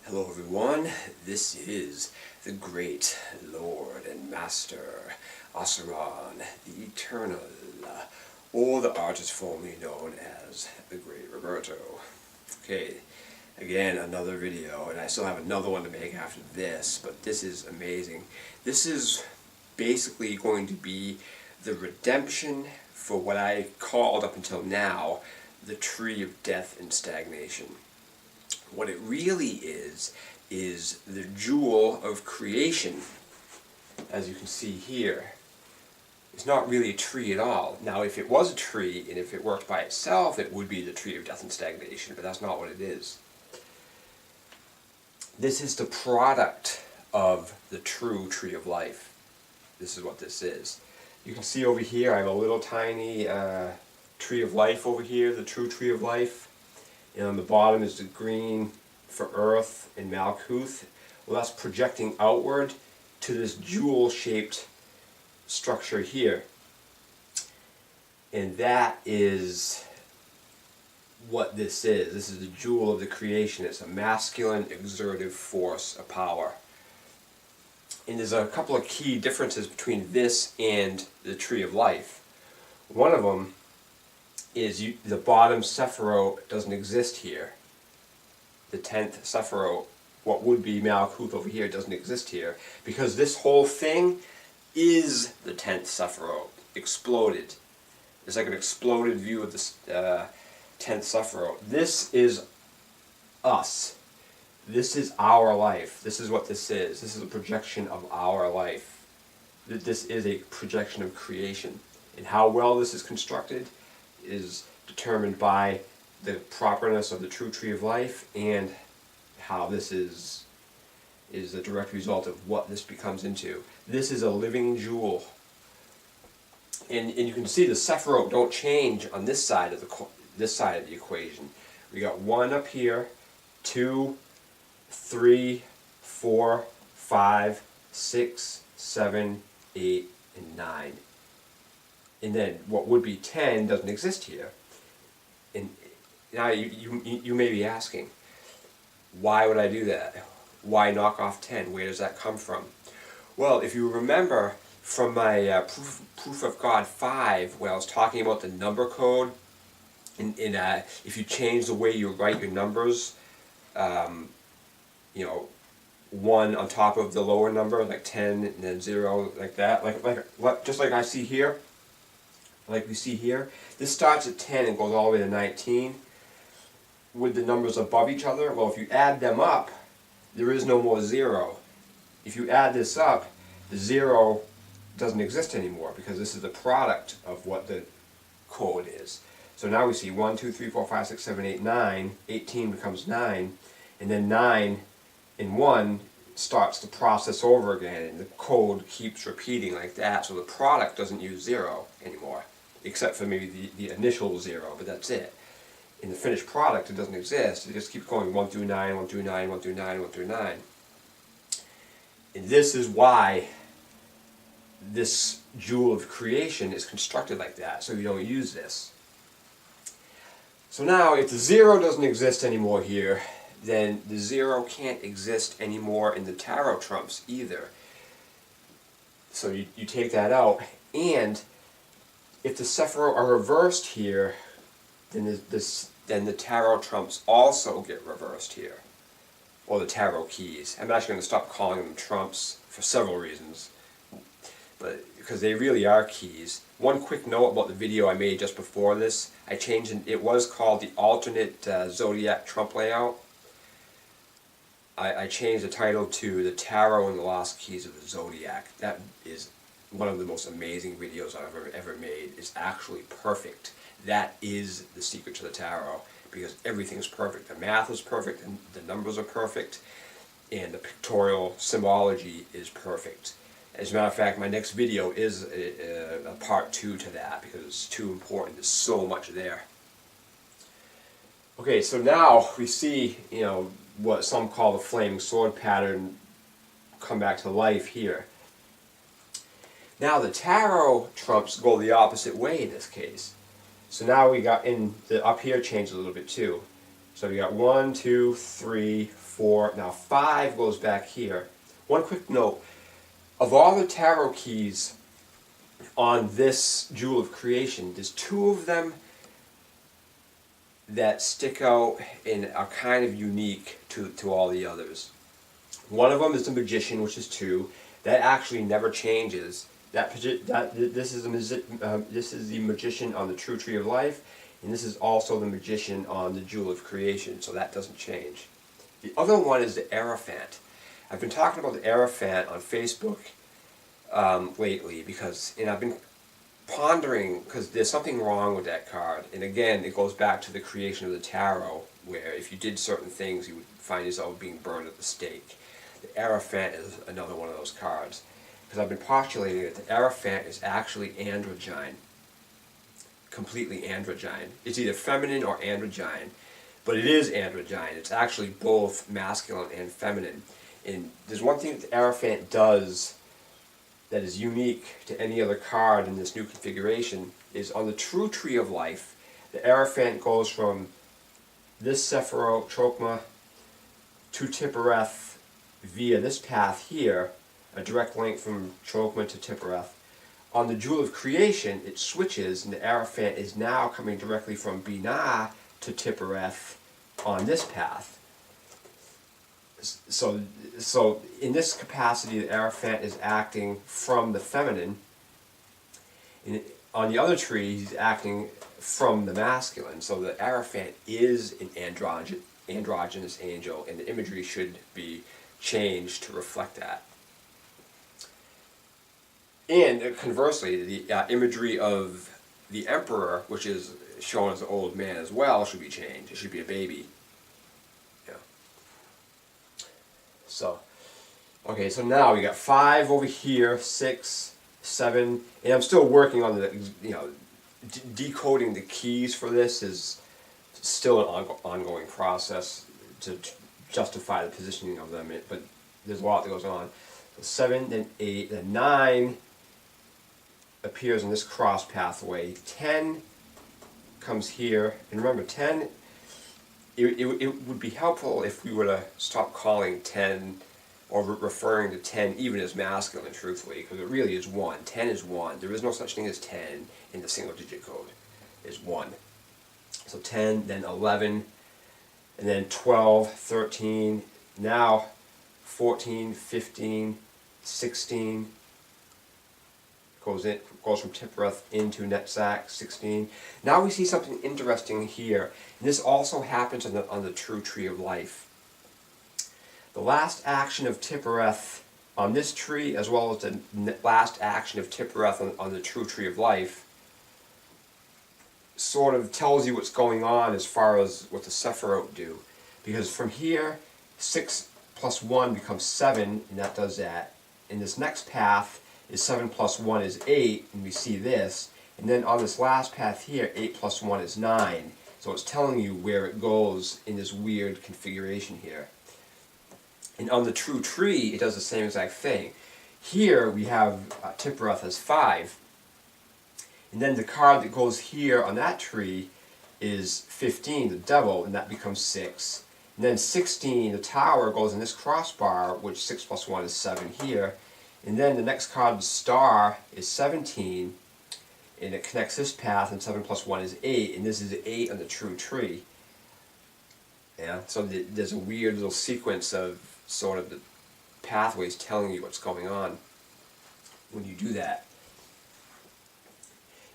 Hello everyone, this is the great Lord and Master Asuran, the Eternal, or the artist formerly known as the Great Roberto. Okay, again another video, and I still have another one to make after this, but this is amazing. This is basically going to be the redemption for what I called up until now the Tree of Death and Stagnation. What it really is the jewel of creation, as you can see here. It's not really a tree at all. Now, if it was a tree, and if it worked by itself, it would be the Tree of Death and Stagnation, but that's not what it is. This is the product of the true Tree of Life. This is what this is. You can see over here, I have a little tiny Tree of Life over here, the true Tree of Life. And on the bottom is the green for Earth and Malkuth. Well, that's projecting outward to this jewel-shaped structure here. And that is what this is. This is the jewel of the creation. It's a masculine, exertive force, a power. And there's a couple of key differences between this and the Tree of Life. One of them is the bottom Sephiroth doesn't exist here. The 10th Sephiroth, what would be Malkuth over here, doesn't exist here, because this whole thing is the 10th Sephiroth, exploded. It's like an exploded view of the 10th Sephiroth. This is us. This is our life. This is what this is. This is a projection of our life. This is a projection of creation. And how well this is constructed is determined by the properness of the true Tree of Life, and how this is a direct result of what this becomes into. This is a living jewel. And you can see the Sephiroth don't change on this side of the equation. We got 1 up here, 2, 3, 4, 5, 6, 7, 8, and 9. And then what would be 10 doesn't exist here. And now you may be asking, why would I do that? Why knock off 10? Where does that come from? Well, if you remember from my Proof of God 5, where I was talking about the number code, and if you change the way you write your numbers, 1 on top of the lower number, like 10, and then 0, like that, just like I see here. Like we see here, this starts at 10 and goes all the way to 19 with the numbers above each other. Well, if you add them up, there is no more 0. If you add this up, the 0 doesn't exist anymore, because this is the product of what the code is. So now we see 1, 2, 3, 4, 5, 6, 7, 8, 9. 18 becomes 9, and then 9 and 1 starts the process over again, and the code keeps repeating like that, so the product doesn't use 0 anymore, except for maybe the initial 0, but that's it. In the finished product, it doesn't exist. It just keeps going 1 through 9, 1 through 9, 1 through 9, 1 through 9. And this is why this jewel of creation is constructed like that, so you don't use this. So now, if the 0 doesn't exist anymore here, then the 0 can't exist anymore in the tarot trumps either. So you take that out, and if the Sephiroth are reversed here, then the tarot trumps also get reversed here, or the tarot keys. I'm actually going to stop calling them trumps for several reasons, but because they really are keys. One quick note about the video I made just before this: I changed it. It was called the alternate Zodiac trump layout. I changed the title to the Tarot and the Lost Keys of the Zodiac. That is one of the most amazing videos I've ever made. It's actually perfect. That is the secret to the tarot, because everything's perfect. The math is perfect, and the numbers are perfect, and the pictorial symbology is perfect. As a matter of fact, my next video is a part 2 to that, because it's too important. There's so much there. Okay, so now we see, what some call the flaming sword pattern come back to life here. Now the tarot trumps go the opposite way in this case. So now we got in the up here changed a little bit too. So we got 1, 2, 3, 4. Now 5 goes back here. One quick note. Of all the tarot keys on this Jewel of Creation, there's 2 of them that stick out and are kind of unique to all the others. One of them is the Magician, which is 2. That actually never changes. This is the Magician on the True Tree of Life, and this is also the Magician on the Jewel of Creation, so that doesn't change. The other one is the Hierophant. I've been talking about the Hierophant on Facebook lately and I've been pondering, because there's something wrong with that card. And again, it goes back to the creation of the tarot, where if you did certain things, you would find yourself being burned at the stake. The Hierophant is another one of those cards. Because I've been postulating that the Hierophant is actually androgyne. Completely androgyne. It's either feminine or androgyne. But it is androgyne. It's actually both masculine and feminine. And there's one thing that the Hierophant does that is unique to any other card in this new configuration, is on the True Tree of Life, the Hierophant goes from this Sephiroth Chokmah to Tiphereth via this path here, a direct link from Chokmah to Tiphereth. On the Jewel of Creation, it switches, and the Hierophant is now coming directly from Binah to Tiphereth on this path. So in this capacity, the Hierophant is acting from the feminine. On the other tree, he's acting from the masculine. So the Hierophant is an androgynous angel, and the imagery should be changed to reflect that. And conversely, the imagery of the Emperor, which is shown as an old man as well, should be changed. It should be a baby. So, okay, so now we got 5 over here, 6, 7, and I'm still working on the, decoding the keys for this is still an ongoing process to justify the positioning of them, but there's a lot that goes on. So 7, then 8, then 9 appears in this cross pathway. 10 comes here, and remember 10, it would be helpful if we were to stop calling 10 or referring to 10 even as masculine, truthfully, because it really is 1. 10 is 1. There is no such thing as 10 in the single digit code. It's 1. So 10, then 11, and then 12, 13, now 14, 15, 16, goes from Tiphereth into Netzach, 16. Now we see something interesting here. And this also happens on the True Tree of Life. The last action of Tiphereth on this tree, as well as the last action of Tiphereth on the True Tree of Life, sort of tells you what's going on as far as what the Sephiroth do. Because from here, 6 plus 1 becomes 7, and that does that. In this next path, is 7 plus 1 is 8, and we see this. And then on this last path here, 8 plus 1 is 9. So it's telling you where it goes in this weird configuration here. And on the True Tree, it does the same exact thing. Here we have Tiphereth as 5. And then the card that goes here on that tree is 15, the Devil, and that becomes 6. And then 16, the Tower, goes in this crossbar, which 6 plus 1 is 7 here. And then the next card, the Star, is 17, and it connects this path, and 7 plus 1 is 8, and this is 8 on the True Tree. Yeah, so there's a weird little sequence of sort of the pathways telling you what's going on when you do that.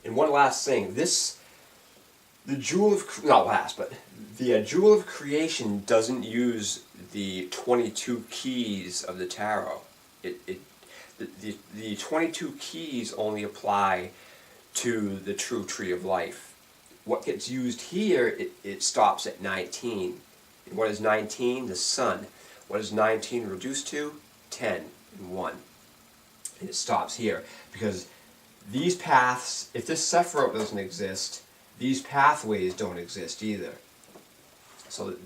And one last thing, the Jewel of, not last, but the Jewel of Creation doesn't use the 22 keys of the tarot. The 22 keys only apply to the True Tree of Life. What gets used here, it stops at 19. And what is 19? The Sun. What is 19 reduced to? 10 and 1. And it stops here. Because these paths, if this Sephiroth doesn't exist, these pathways don't exist either. So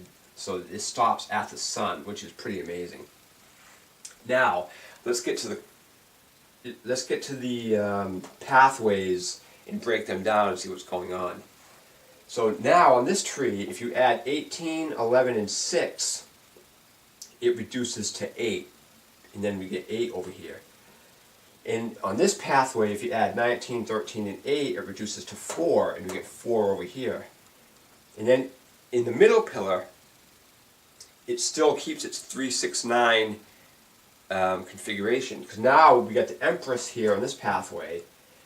it stops at the Sun, which is pretty amazing. Now, let's get to the pathways and break them down and see what's going on. So now on this tree, if you add 18, 11, and 6, it reduces to 8. And then we get 8 over here. And on this pathway, if you add 19, 13, and 8, it reduces to 4, and we get 4 over here. And then in the middle pillar, it still keeps its 3, 6, 9 configuration. Because now we got the Empress here on this pathway,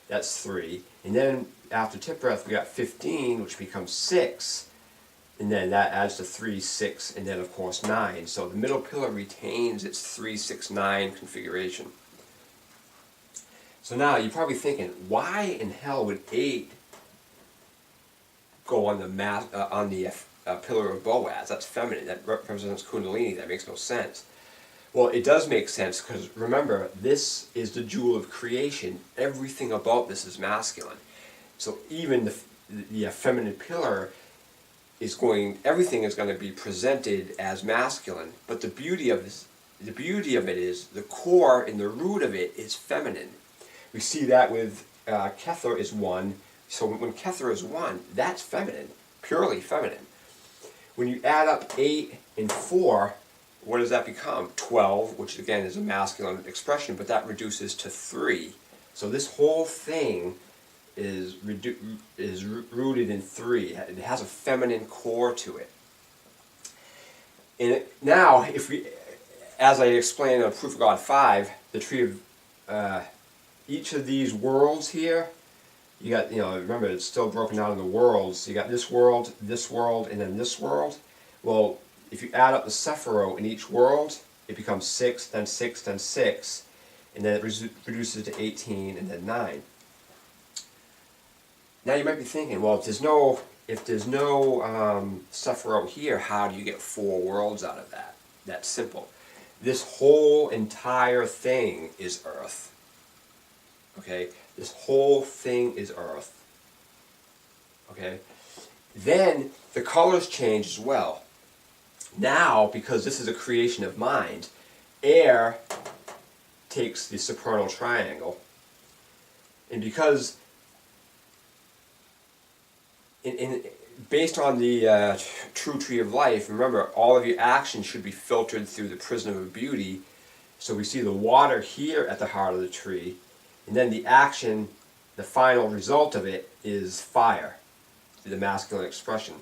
that's 3. And then after Tiphareth, we got 15, which becomes 6. And then that adds to 3, 6, and then of course 9. So the middle pillar retains its 3, 6, 9 configuration. So now you're probably thinking, why in hell would 8 go on the pillar of Boaz? That's feminine. That represents Kundalini. That makes no sense. Well, it does make sense because remember, this is the jewel of creation. Everything about this is masculine. So even the feminine pillar is everything is going to be presented as masculine. But the beauty of it is the core and the root of it is feminine. We see that with Kether is 1. So when Kether is 1, that's feminine, purely feminine. When you add up 8 and 4, what does that become? 12, which again is a masculine expression, but that reduces to 3. So this whole thing is rooted in 3. It has a feminine core to it. And now, as I explained in Proof of God 5, the tree of each of these worlds here, you got, remember it's still broken down into worlds. So you got this world, and then this world. Well, if you add up the Sephiroth in each world, it becomes 6, then 6, then 6, and then it reduces to 18, and then 9. Now you might be thinking, well, if there's no Sephiroth here, how do you get 4 worlds out of that? That's simple. This whole entire thing is Earth. Okay? This whole thing is Earth. Okay? Then the colors change as well. Now, because this is a creation of mind, air takes the supernal triangle. And because based on the true tree of life, remember, all of your actions should be filtered through the prism of beauty. So we see the water here at the heart of the tree, and then the action, the final result of it, is fire, the masculine expression.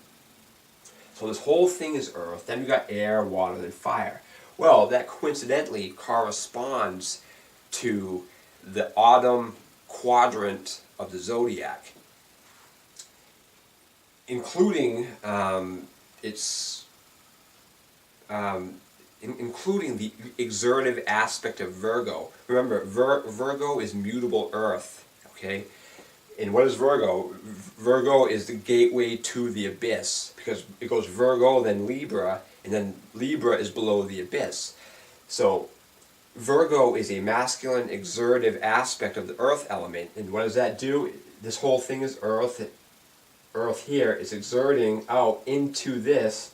So this whole thing is earth, then we got air, water, and fire. Well, that coincidentally corresponds to the autumn quadrant of the zodiac, including including the exertive aspect of Virgo. Remember, Virgo is mutable earth, okay? And what is Virgo? Virgo is the gateway to the abyss, because it goes Virgo, then Libra, and then Libra is below the abyss. So Virgo is a masculine exertive aspect of the earth element, and what does that do? This whole thing is earth. Earth here is exerting out into this.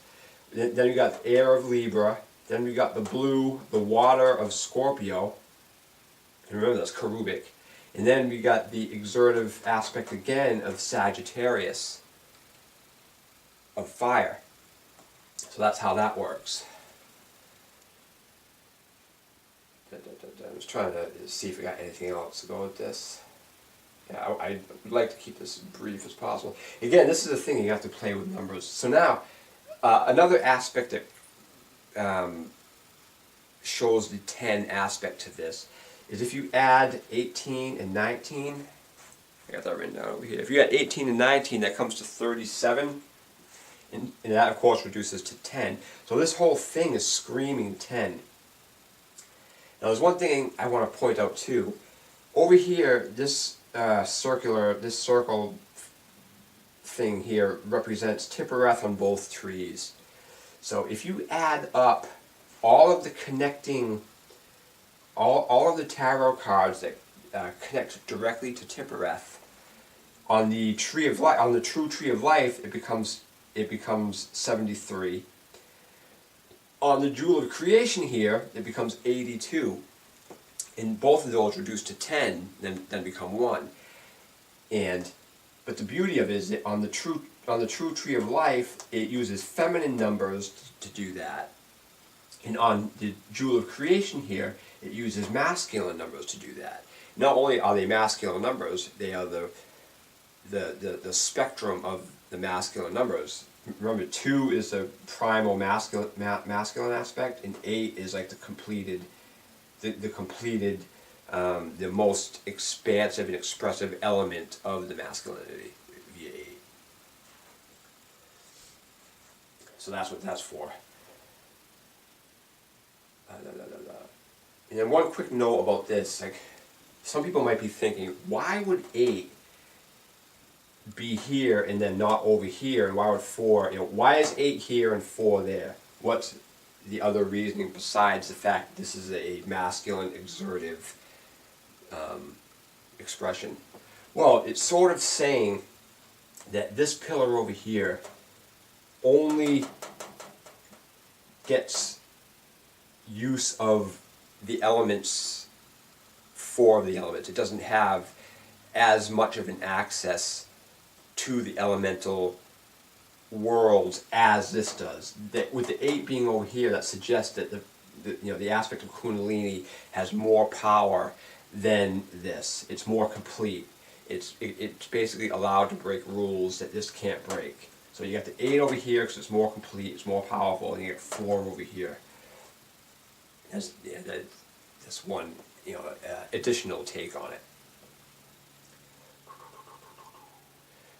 Then you got the air of Libra. Then we got the blue, the water of Scorpio. And remember, that's cherubic. And then we got the exertive aspect again of Sagittarius, of fire. So that's how that works. I was trying to see if I got anything else to go with this. Yeah, I would like to keep this as brief as possible. Again, this is the thing, you have to play with numbers. So now, another aspect that shows the 10 aspect to this is if you add 18 and 19, I got that written down over here. If you add 18 and 19, that comes to 37, and that of course reduces to 10. So this whole thing is screaming 10. Now there's one thing I want to point out too. Over here, this circle thing here represents Tiphareth on both trees. So if you add up all of the connecting, all of the tarot cards that connect directly to Tiphareth, on the tree of life, on the true tree of life, it becomes 73. On the jewel of creation here, it becomes 82. And both of those reduce to 10, then become 1. But the beauty of it is that on the true on the true Tree of Life, it uses feminine numbers to do that. And on the Jewel of Creation here, it uses masculine numbers to do that. Not only are they masculine numbers, they are the spectrum of the masculine numbers. Remember, 2 is the primal masculine aspect, and 8 is like the completed, the most expansive and expressive element of the masculinity via 8. So that's what that's for. And then one quick note about this, like some people might be thinking, why would 8 be here and then not over here, and why would 4, why is 8 here and 4 there? What's the other reasoning besides the fact that this is a masculine exertive expression? Well, it's sort of saying that this pillar over here only gets use of the elements for the elements. It doesn't have as much of an access to the elemental worlds as this does. That with the 8 being over here, that suggests that the aspect of Kundalini has more power than this. It's more complete. It's basically allowed to break rules that this can't break. So you got the 8 over here because it's more complete, it's more powerful, and you get 4 over here. That's one additional take on it.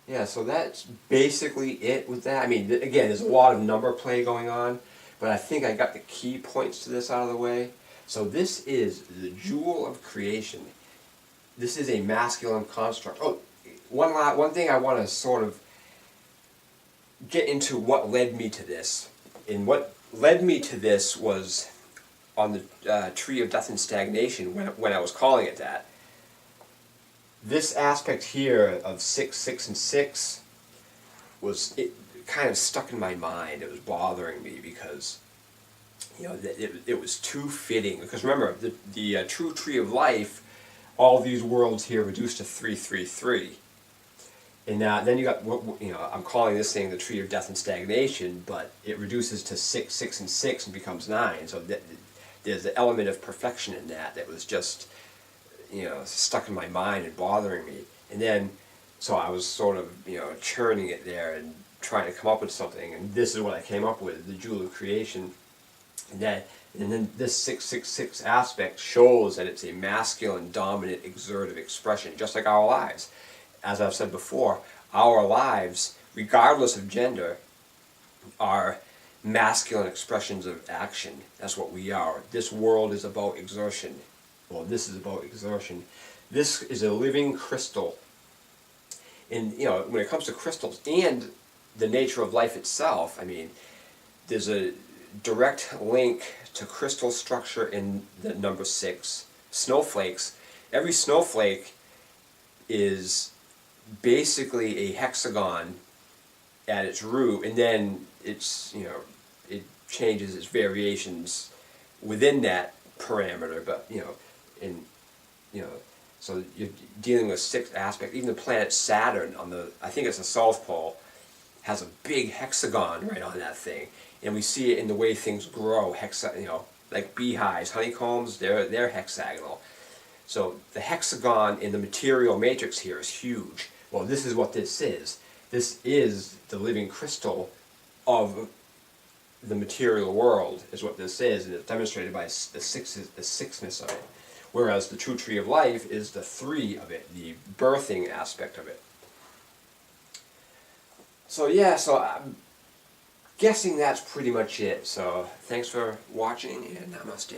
Yeah, so that's basically it with that. I mean, again, there's a lot of number play going on, but I think I got the key points to this out of the way. So this is the Jewel of Creation. This is a masculine construct. Oh, one thing I want to sort of get into what led me to this. And what led me to this was on the Tree of Death and Stagnation, when I was calling it that. This aspect here of 6, 6, and 6 it kind of stuck in my mind. It was bothering me because it was too fitting. Because remember, the true Tree of Life, all these worlds here reduced to 3, 3, 3. And then you got, I'm calling this thing the Tree of Death and Stagnation, but it reduces to 6, 6, and 6 and becomes 9. So there's the element of perfection in that was just, stuck in my mind and bothering me. And then, so I was sort of, churning it there and trying to come up with something. And this is what I came up with, the Jewel of Creation. And then this 666 aspect shows that it's a masculine, dominant, exertive expression, just like our lives. As I've said before, our lives, regardless of gender, are masculine expressions of action. That's what we are. This world is about exertion. Well, this is about exertion. This is a living crystal. And, when it comes to crystals and the nature of life itself, I mean, there's a direct link to crystal structure in the number 6. Snowflakes. Every snowflake is basically a hexagon at its root, and then it's, it changes its variations within that parameter, but, so you're dealing with 6 aspects. Even the planet Saturn I think it's the South Pole, has a big hexagon right on that thing. And we see it in the way things grow, like beehives, honeycombs, they're hexagonal. So the hexagon in the material matrix here is huge. Well, this is what this is. This is the living crystal of the material world, is what this is, and it's demonstrated by the sixness of it. Whereas the true Tree of Life is the 3 of it, the birthing aspect of it. So yeah, so I'm guessing that's pretty much it. So thanks for watching, and namaste.